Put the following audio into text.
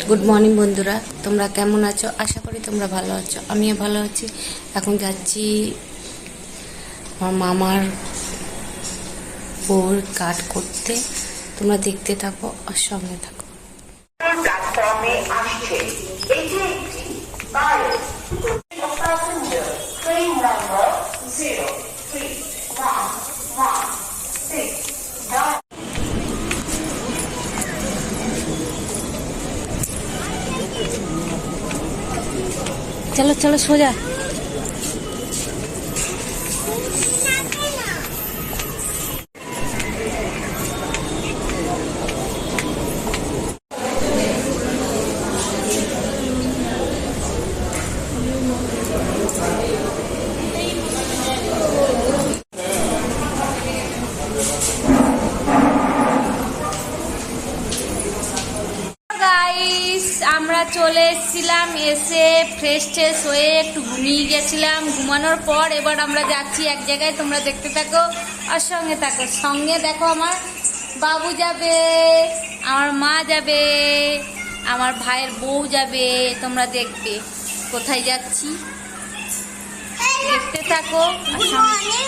Good morning বন্ধুরা, তোমরা কেমন আছো? আশা করি তোমরা ভালো আছো। আমিও ভালো আছি। এখন যাচ্ছি আমার মামার বউর কাট করতে। তোমরা দেখতে থাকো আর সঙ্গে থাকো। প্ল্যাটফর্মে আসছে এটি একটি ভারত প্যাসেঞ্জার ট্রেন নাম্বার 03116 চলো চলো সোজা। গাইস, আমরা চলে এসেছিলাম, এসে ফ্রেশ ট্রেশ হয়ে একটু ঘুমিয়ে গেছিলাম। ঘুমানোর পর এবার আমরা যাচ্ছি এক জায়গায়। তোমরা দেখতে থাকো আর সঙ্গে থাকো। সঙ্গে দেখো, আমার বাবু যাবে, আমার মা যাবে, আমার ভাইয়ের বউ যাবে। তোমরা দেখবে কোথায় যাচ্ছি, দেখতে থাকো আর সঙ্গে।